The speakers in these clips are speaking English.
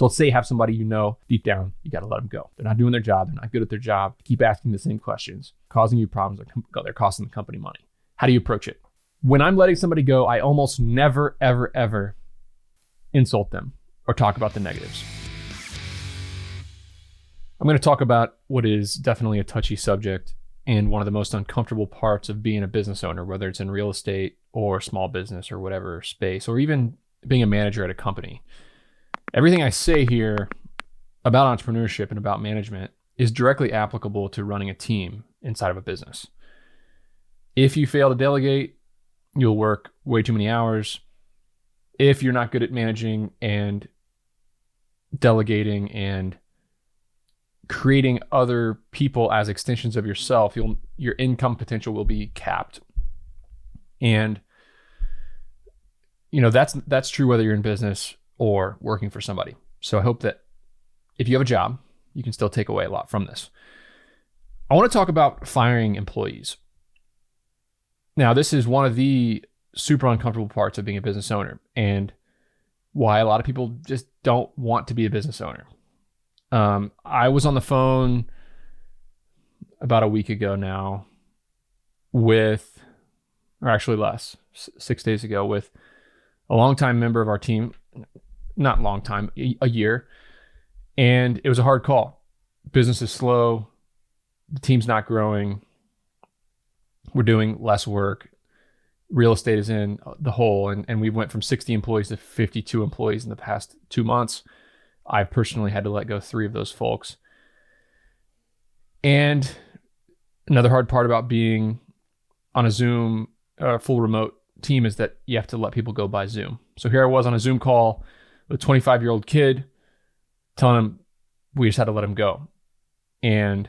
So let's say you have somebody you know deep down, you got to let them go. They're not doing their job. They're not good at their job. Keep asking the same questions, causing you problems. They're costing the company money. How do you approach it? When I'm letting somebody go, I almost never, ever, ever insult them or talk about the negatives. I'm going to talk about what is definitely a touchy subject and one of the most uncomfortable parts of being a business owner, whether it's in real estate or small business or whatever space, or even being a manager at a company. Everything I say here about entrepreneurship and about management is directly applicable to running a team inside of a business. If you fail to delegate, you'll work way too many hours. If you're not good at managing and delegating and creating other people as extensions of yourself, your income potential will be capped. And that's true whether you're in business or working for somebody. So I hope that if you have a job, you can still take away a lot from this. I want to talk about firing employees. Now, this is one of the super uncomfortable parts of being a business owner and why a lot of people just don't want to be a business owner. I was on the phone about a week ago now with, or actually less, 6 days ago, with a longtime member of our team, not long time, a year. And it was a hard call. Business is slow. The team's not growing. We're doing less work. Real estate is in the hole. And we went from 60 employees to 52 employees in the past 2 months. I personally had to let go 3 of those folks. And another hard part about being on a Zoom, full remote team is that you have to let people go by Zoom. So here I was on a Zoom call with a 25-year-old kid telling him we just had to let him go and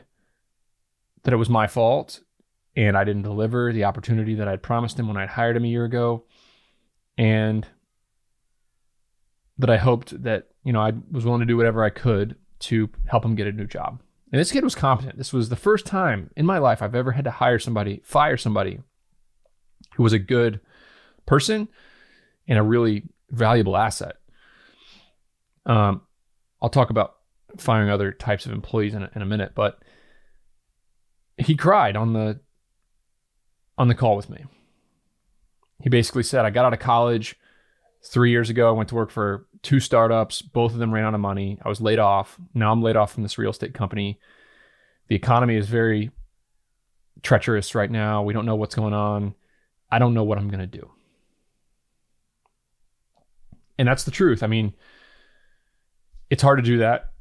that it was my fault and I didn't deliver the opportunity that I'd promised him when I'd hired him a year ago, and that I hoped that, I was willing to do whatever I could to help him get a new job. And this kid was competent. This was the first time in my life I've ever had to fire somebody who was a good person and a really valuable asset. I'll talk about firing other types of employees in a minute, but he cried on the call with me. He basically said, I got out of college 3 years ago. I went to work for 2 startups. Both of them ran out of money. I was laid off. Now I'm laid off from this real estate company. The economy is very treacherous right now. We don't know what's going on. I don't know what I'm going to do. And that's the truth. I mean, it's hard to do that.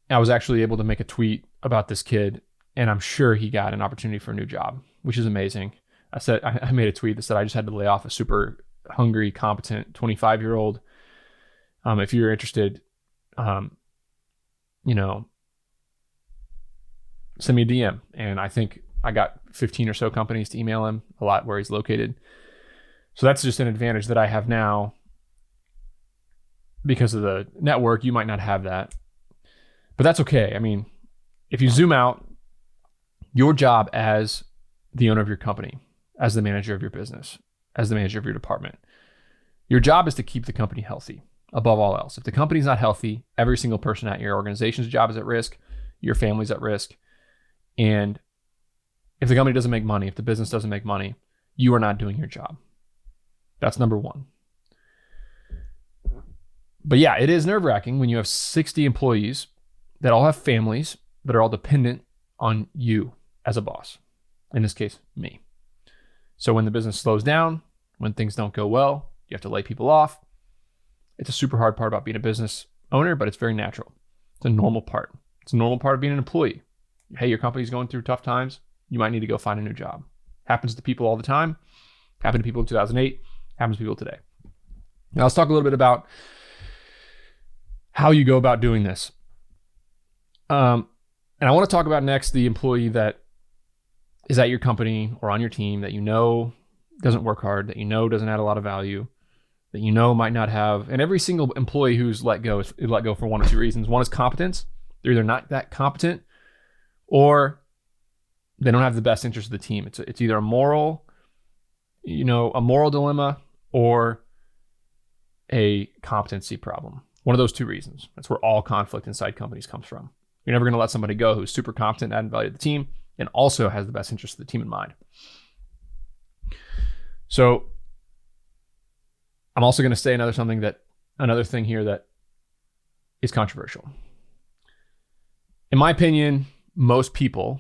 I was actually able to make a tweet about this kid, and I'm sure he got an opportunity for a new job, which is amazing. I made a tweet that said I just had to lay off a super hungry, competent 25-year-old. If you're interested, send me a DM. And I think I got 15 or so companies to email him, a lot where he's located. So that's just an advantage that I have now. Because of the network, you might not have that. But that's okay. I mean, if you zoom out, your job as the owner of your company, as the manager of your business, as the manager of your department, your job is to keep the company healthy above all else. If the company's not healthy, every single person at your organization's job is at risk, your family's at risk. And if the company doesn't make money, if the business doesn't make money, you are not doing your job. That's number one. But yeah, it is nerve-wracking when you have 60 employees that all have families that are all dependent on you as a boss. In this case, me. So when the business slows down, when things don't go well, you have to lay people off. It's a super hard part about being a business owner, but it's very natural. It's a normal part. It's a normal part of being an employee. Hey, your company's going through tough times. You might need to go find a new job. Happens to people all the time. Happened to people in 2008. Happens to people today. Now let's talk a little bit about how you go about doing this. And I want to talk about next the employee that is at your company or on your team that you know doesn't work hard, that you know doesn't add a lot of value, that you know might not have. And every single employee who's let go is let go for one of 2 reasons. One is competence. They're either not that competent or they don't have the best interest of the team. It's either a moral dilemma or a competency problem. One of those two reasons. That's where all conflict inside companies comes from. You're never going to let somebody go who's super competent, adding value to the team, and also has the best interest of the team in mind. So I'm also going to say another thing here that is controversial. In my opinion, most people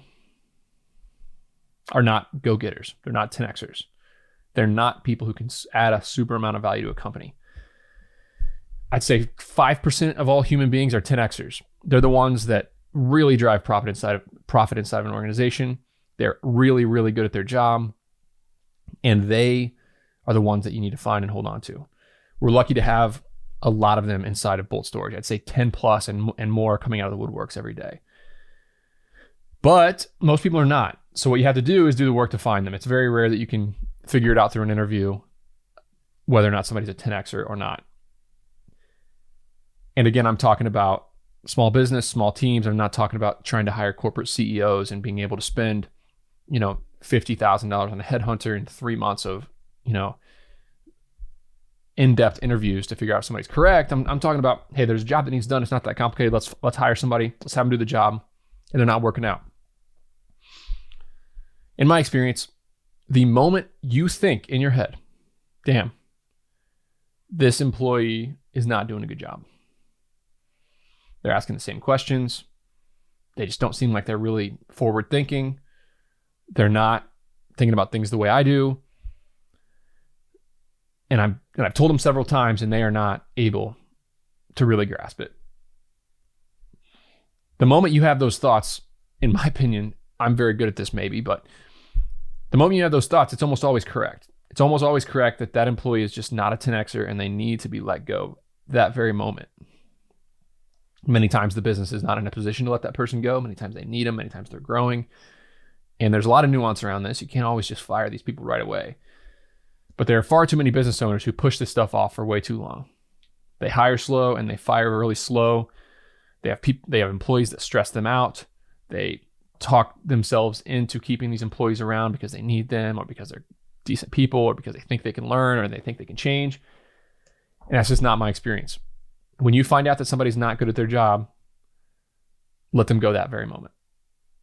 are not go-getters. They're not 10Xers. They're not people who can add a super amount of value to a company. I'd say 5% of all human beings are 10Xers. They're the ones that really drive profit inside of an organization. They're really, really good at their job. And they are the ones that you need to find and hold on to. We're lucky to have a lot of them inside of Bolt Storage. I'd say 10 plus and more coming out of the woodworks every day. But most people are not. So what you have to do is do the work to find them. It's very rare that you can figure it out through an interview whether or not somebody's a 10Xer or not. And again, I'm talking about small business, small teams. I'm not talking about trying to hire corporate CEOs and being able to spend, $50,000 on a headhunter in 3 months of, in-depth interviews to figure out if somebody's correct. I'm talking about, hey, there's a job that needs done. It's not that complicated. Let's hire somebody. Let's have them do the job. And they're not working out. In my experience, the moment you think in your head, damn, this employee is not doing a good job. They're asking the same questions. They just don't seem like they're really forward thinking. They're not thinking about things the way I do. And I've told them several times, and they are not able to really grasp it. The moment you have those thoughts, in my opinion, I'm very good at this maybe, but the moment you have those thoughts, it's almost always correct. It's almost always correct that employee is just not a 10Xer and they need to be let go that very moment. Many times the business is not in a position to let that person go. Many times they need them. Many times they're growing. And there's a lot of nuance around this. You can't always just fire these people right away. But there are far too many business owners who push this stuff off for way too long. They hire slow and they fire really slow. They have employees that stress them out. They talk themselves into keeping these employees around because they need them, or because they're decent people, or because they think they can learn, or they think they can change. And that's just not my experience. When you find out that somebody's not good at their job, let them go that very moment.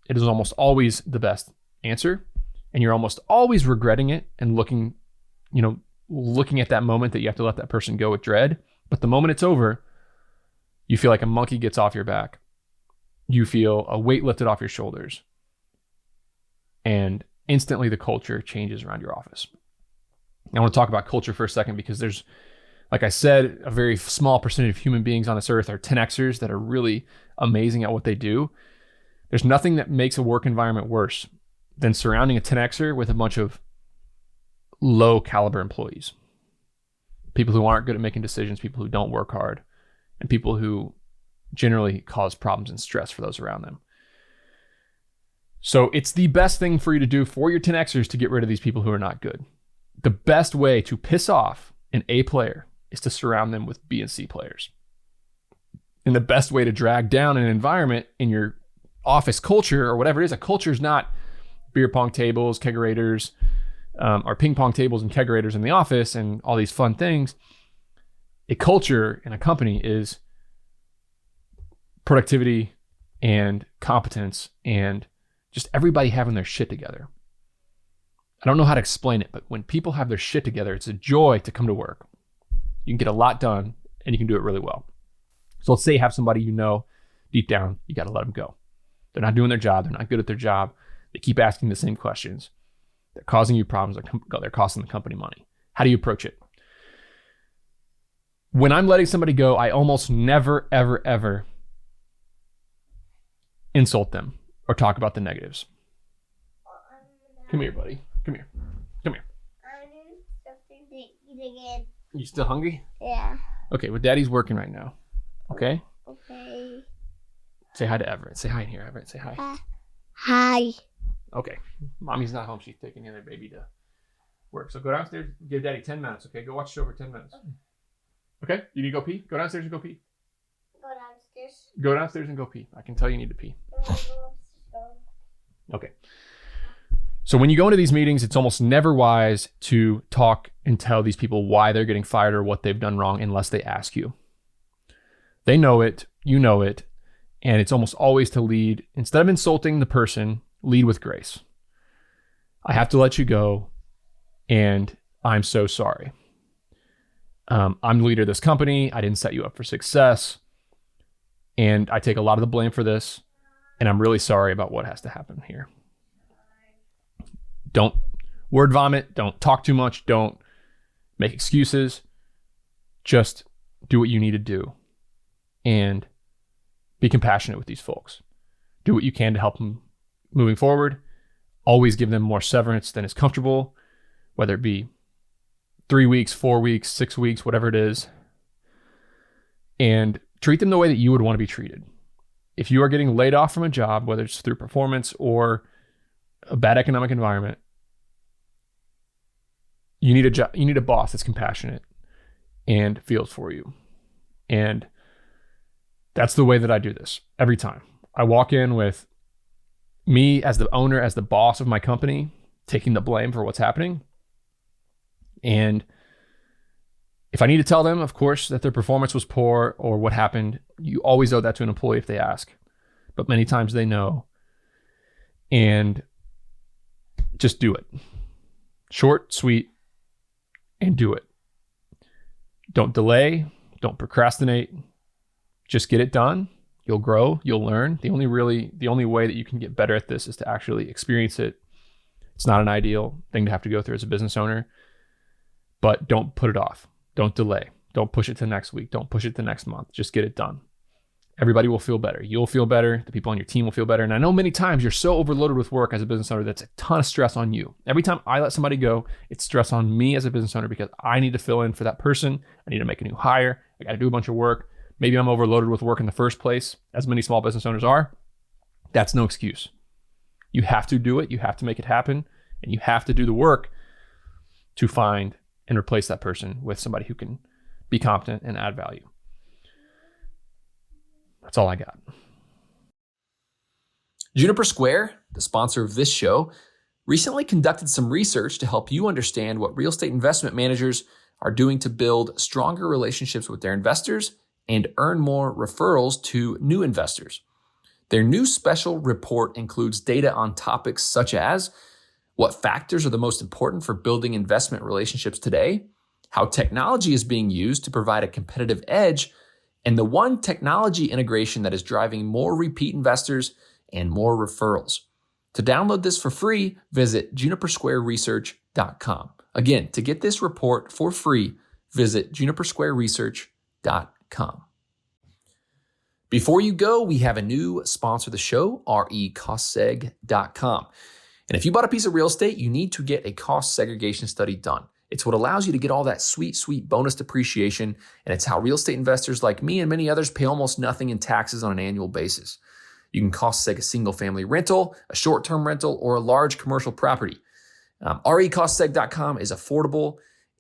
It is almost always the best answer, and you're almost always regretting it and looking at that moment that you have to let that person go with dread. But the moment it's over, you feel like a monkey gets off your back. You feel a weight lifted off your shoulders. And instantly the culture changes around your office. I want to talk about culture for a second because there's, like I said, a very small percentage of human beings on this earth are 10Xers that are really amazing at what they do. There's nothing that makes a work environment worse than surrounding a 10Xer with a bunch of low caliber employees. People who aren't good at making decisions, people who don't work hard, and people who generally cause problems and stress for those around them. So it's the best thing for you to do for your 10Xers to get rid of these people who are not good. The best way to piss off an A player is to surround them with B and C players. And the best way to drag down an environment in your office culture, or whatever it is, a culture is not beer pong tables, kegerators, or ping pong tables and kegerators in the office and all these fun things. A culture in a company is productivity and competence and just everybody having their shit together. I don't know how to explain it, but when people have their shit together, it's a joy to come to work. You can get a lot done and you can do it really well. So let's say you have somebody deep down, you got to let them go. They're not doing their job. They're not good at their job. They keep asking the same questions. They're causing you problems. They're costing the company money. How do you approach it? When I'm letting somebody go, I almost never, ever, ever insult them or talk about the negatives. Come here, buddy. Come here. Come here. I need something to eat again. You still hungry? Yeah. Okay, well, Daddy's working right now. Okay? Okay. Say hi to Everett. Say hi in here, Everett. Say hi. Hi. Okay. Mommy's not home. She's taking the other baby to work. So go downstairs. Give Daddy 10 minutes, okay? Go watch the show for 10 minutes. Okay? You need to go pee? Go downstairs and go pee. Go downstairs. Go downstairs and go pee. I can tell you need to pee. Okay. So when you go into these meetings, it's almost never wise to talk and tell these people why they're getting fired or what they've done wrong unless they ask you. They know it, you know it, and it's almost always to lead, instead of insulting the person, lead with grace. I have to let you go, and I'm so sorry. I'm the leader of this company. I didn't set you up for success, and I take a lot of the blame for this, and I'm really sorry about what has to happen here. Don't word vomit. Don't talk too much. Don't make excuses. Just do what you need to do and be compassionate with these folks. Do what you can to help them moving forward. Always give them more severance than is comfortable, whether it be 3 weeks, 4 weeks, 6 weeks, whatever it is. And treat them the way that you would want to be treated. If you are getting laid off from a job, whether it's through performance or a bad economic environment, you need a boss that's compassionate and feels for you. And that's the way that I do this every time. I walk in with me as the owner, as the boss of my company, taking the blame for what's happening. And if I need to tell them, of course, that their performance was poor or what happened, you always owe that to an employee if they ask. But many times they know. And just do it. Short, sweet, and do it. Don't delay. Don't procrastinate. Just get it done. You'll grow. You'll learn. The only way that you can get better at this is to actually experience it. It's not an ideal thing to have to go through as a business owner, but don't put it off. Don't delay. Don't push it to next week. Don't push it to next month. Just get it done. Everybody will feel better. You'll feel better. The people on your team will feel better. And I know many times you're so overloaded with work as a business owner that's a ton of stress on you. Every time I let somebody go, it's stress on me as a business owner because I need to fill in for that person. I need to make a new hire. I got to do a bunch of work. Maybe I'm overloaded with work in the first place, as many small business owners are. That's no excuse. You have to do it. You have to make it happen. And you have to do the work to find and replace that person with somebody who can be competent and add value. That's all I got. Juniper Square, the sponsor of this show, recently conducted some research to help you understand what real estate investment managers are doing to build stronger relationships with their investors and earn more referrals to new investors. Their new special report includes data on topics such as what factors are the most important for building investment relationships today, how technology is being used to provide a competitive edge, and the one technology integration that is driving more repeat investors and more referrals. To download this for free, visit junipersquareresearch.com. Again, to get this report for free, visit junipersquareresearch.com. Before you go, we have a new sponsor of the show, recostseg.com. And if you bought a piece of real estate, you need to get a cost segregation study done. It's what allows you to get all that sweet, sweet bonus depreciation, and it's how real estate investors like me and many others pay almost nothing in taxes on an annual basis. You can cost seg a single-family rental, a short-term rental, or a large commercial property. recostseg.com is affordable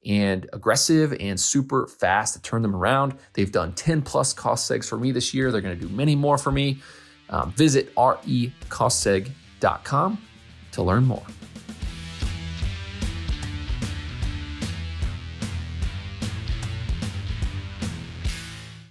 and aggressive and super fast to turn them around. They've done 10 plus cost segs for me this year. They're going to do many more for me. Visit recostseg.com to learn more.